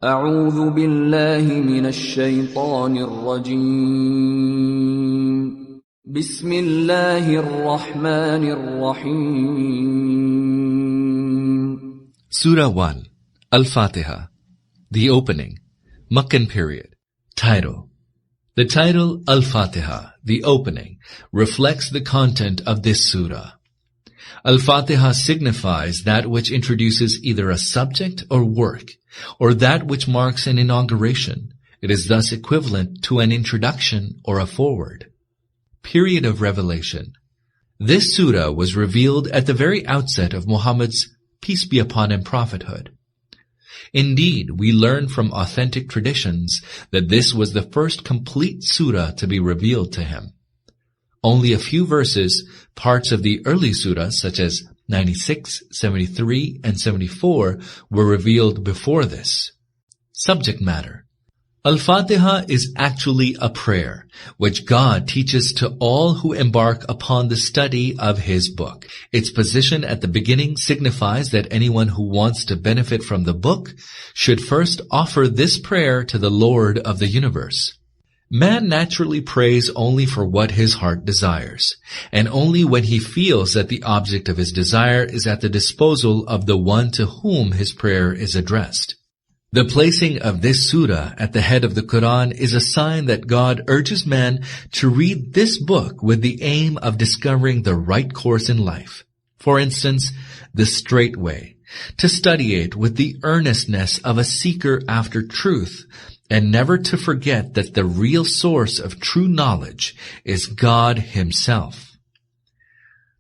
أعوذ بالله من الشيطان الرجيم بسم الله الرحمن الرحيم Surah 1 Al Fatihah, the opening, Meccan period. Title. The title Al Fatihah, the opening, reflects the content of this surah. Al Fatihah signifies that which introduces either a subject or work, or that which marks an inauguration. It is thus equivalent to an introduction or a foreword. Period of revelation. This surah was revealed at the very outset of Muhammad's peace be upon him prophethood. Indeed, we learn from authentic traditions that this was the first complete surah to be revealed to him. Only a few verses, parts of the early surahs such as 96, 73, and 74 were revealed before this. Subject matter. Al-Fatihah is actually a prayer, which God teaches to all who embark upon the study of His book. Its position at the beginning signifies that anyone who wants to benefit from the book should first offer this prayer to the Lord of the universe. Man naturally prays only for what his heart desires, and only when he feels that the object of his desire is at the disposal of the one to whom his prayer is addressed. The placing of this surah at the head of the Qur'an is a sign that God urges man to read this book with the aim of discovering the right course in life. For instance, the straight way, to study it with the earnestness of a seeker after truth, and never to forget that the real source of true knowledge is God Himself.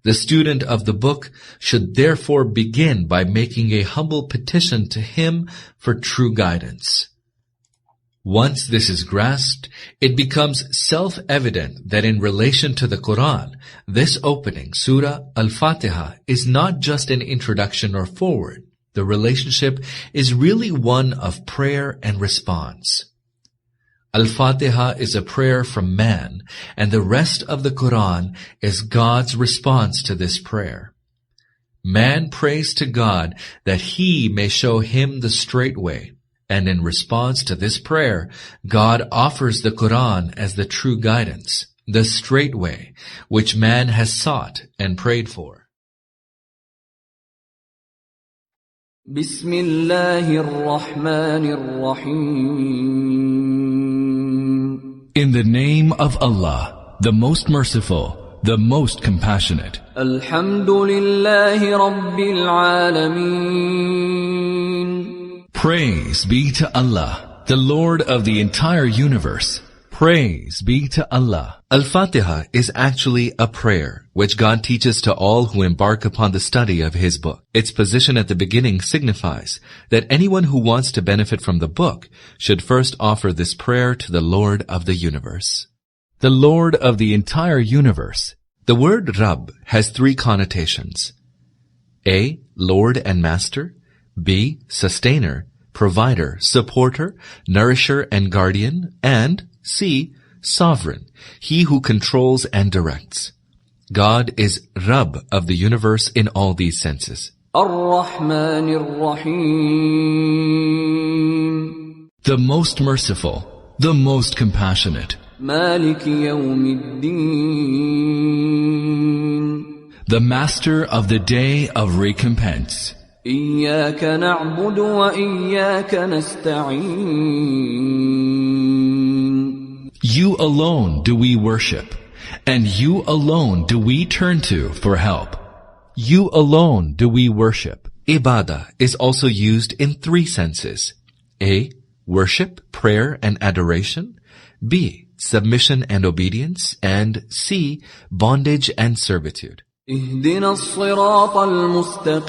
The student of the book should therefore begin by making a humble petition to Him for true guidance. Once this is grasped, it becomes self-evident that in relation to the Qur'an, this opening, Surah Al Fatihah, is not just an introduction or foreword. The relationship is really one of prayer and response. Al-Fatihah is a prayer from man, and the rest of the Qur'an is God's response to this prayer. Man prays to God that He may show him the straight way, and in response to this prayer, God offers the Qur'an as the true guidance, the straight way, which man has sought and prayed for. In the name of Allah, the most merciful, the most compassionate. Alhamdulillahi Rabbil Alameen. Praise be to Allah, the Lord of the entire universe. Praise be to Allah. Al-Fatihah is actually a prayer, which God teaches to all who embark upon the study of His book. Its position at the beginning signifies that anyone who wants to benefit from the book should first offer this prayer to the Lord of the universe. The Lord of the entire universe. The word Rabb has three connotations. A. Lord and Master. B. Sustainer, Provider, Supporter, Nourisher and Guardian. And C. Sovereign, He who controls and directs. God is Rabb of the universe in all these senses. Ar-Rahman Ar-Rahim. The most merciful, the most compassionate. Maliki Yawmiddin. The Master of the Day of Recompense. Iyyaka na'budu wa iyyaka nasta'in. You alone do we worship, and you alone do we turn to for help. You alone do we worship. Ibadah is also used in three senses. A. Worship, prayer, and adoration. B. Submission and obedience. And C. Bondage and servitude. اهدنا الصراط المستقيم.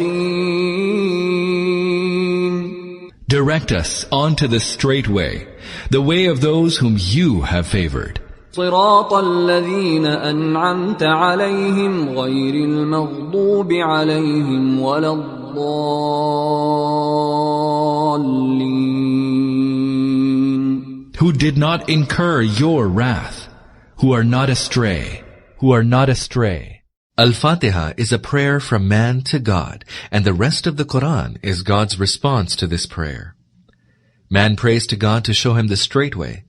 Direct us onto the straight way, the way of those whom you have favored. صراط الذين أنعمت عليهم غير المغضوب عليهم ولا الضالين. Who did not incur your wrath, who are not astray, who are not astray. Al-Fatihah is a prayer from man to God, and the rest of the Qur'an is God's response to this prayer. Man prays to God to show him the straight way.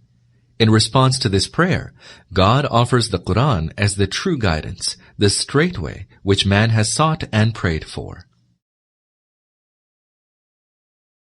In response to this prayer, God offers the Qur'an as the true guidance, the straight way which man has sought and prayed for.